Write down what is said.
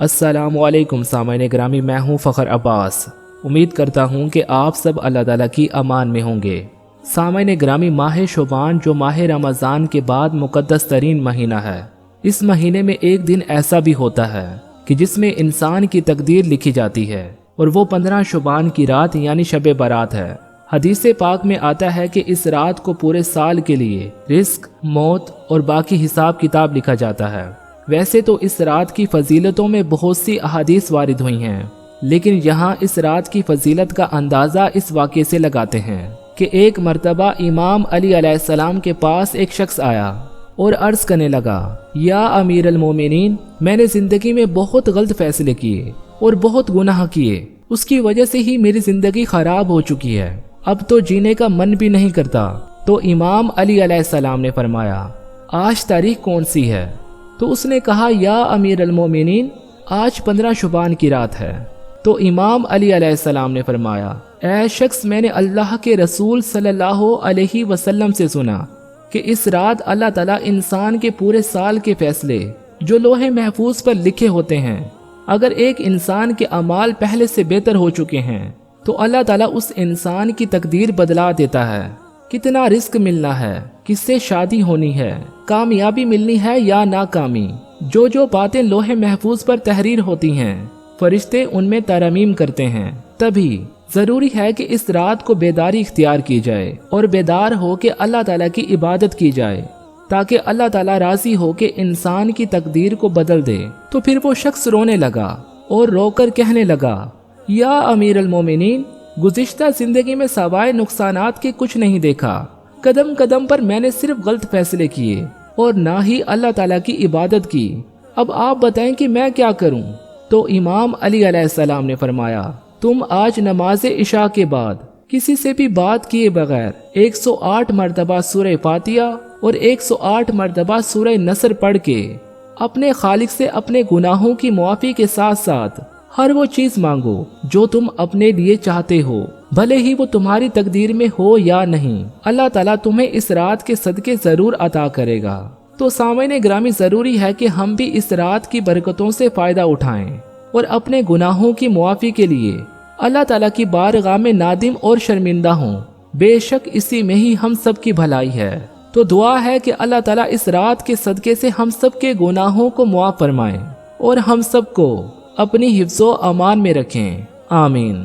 अस्सलामु अलैकुम सामईन ग्रामी, मैं हूँ फ़खर अब्बास। उम्मीद करता हूँ कि आप सब अल्लाह ताला की अमान में होंगे। सामईन ग्रामी, माह शोबान जो माह रमज़ान के बाद मुक़द्दस तरीन महीना है, इस महीने में एक दिन ऐसा भी होता है कि जिसमें इंसान की तकदीर लिखी जाती है, और वो 15 शोबान की रात यानी शब बारात है। हदीस पाक में आता है कि इस रात को पूरे साल के लिए रिस्क, मौत और बाकी हिसाब किताब लिखा जाता है। वैसे तो इस रात की फजीलतों में बहुत सी अहादीस वारिद हुई हैं, लेकिन यहाँ इस रात की फजीलत का अंदाज़ा इस वाक़े से लगाते हैं कि एक मर्तबा इमाम अली अलैहिस्सलाम के पास एक शख्स आया और अर्ज़ करने लगा, या अमीर अल मोमिनीन, मैंने ज़िंदगी में बहुत गलत फैसले किए और बहुत गुनाह किए, उसकी वजह से ही मेरी ज़िंदगी ख़राब हो चुकी है, अब तो जीने का मन भी नहीं करता। तो इमाम अली अलैहिस्सलाम ने फरमाया, आज तारीख कौन सी है? तो उसने कहा, या अमीर अल मोमिनीन, आज 15 शुबान की रात है। तो इमाम अली अलैहिस्सलाम ने फरमाया, ऐ शख्स, मैंने अल्लाह के रसूल सल्लल्लाहु अलैहि वसल्लम से सुना कि इस रात अल्लाह ताला इंसान के पूरे साल के फैसले जो लोहे महफूज पर लिखे होते हैं, अगर एक इंसान के अमाल पहले से बेहतर हो चुके हैं तो अल्लाह ताला उस इंसान की तकदीर बदला देता है। कितना रिस्क मिलना है, किससे शादी होनी है, कामयाबी मिलनी है या नाकामी, जो जो बातें लोहे महफूज पर तहरीर होती हैं, फरिश्ते उनमें तरमीम करते हैं। तभी जरूरी है कि इस रात को बेदारी इख्तियार की जाए और बेदार हो के अल्लाह ताला की इबादत की जाए, ताकि अल्लाह ताला राजी हो के इंसान की तकदीर को बदल दे। तो फिर वो शख्स रोने लगा और रोकर कहने लगा, या अमीर अल मोमिनीन, गुज़िश्ता जिंदगी में सवाए नुकसानात के कुछ नहीं देखा। कदम कदम पर मैंने सिर्फ गलत फैसले किए और ना ही अल्लाह ताला की इबादत की। अब आप बताएं कि मैं क्या करूं? तो इमाम अली अलैहिस्सलाम ने फरमाया, तुम आज नमाज इशा के बाद किसी से भी बात किए बगैर 108 मरतबा सूरह फातिहा और 108 मरतबा सूरह नसर पढ़ के अपने खालिक से अपने गुनाहों की मुआफ़ी के साथ साथ हर वो चीज मांगो जो तुम अपने लिए चाहते हो, भले ही वो तुम्हारी तकदीर में हो या नहीं। अल्लाह ताला तुम्हें इस रात के सदके जरूर अता करेगा। तो सामईन ग्रामी, जरूरी है कि हम भी इस रात की बरकतों से फायदा उठाएं और अपने गुनाहों की मुआफ़ी के लिए अल्लाह ताला की बारगाह में नादिम और शर्मिंदा हों। बेशक इसी में ही हम सब की भलाई है। तो दुआ है कि अल्लाह ताला इस रात के सदके से हम सब के गुनाहों को मुआफ़ फरमाएं और हम सबको अपनी हिफ्ज़ो अमान में रखें। आमीन।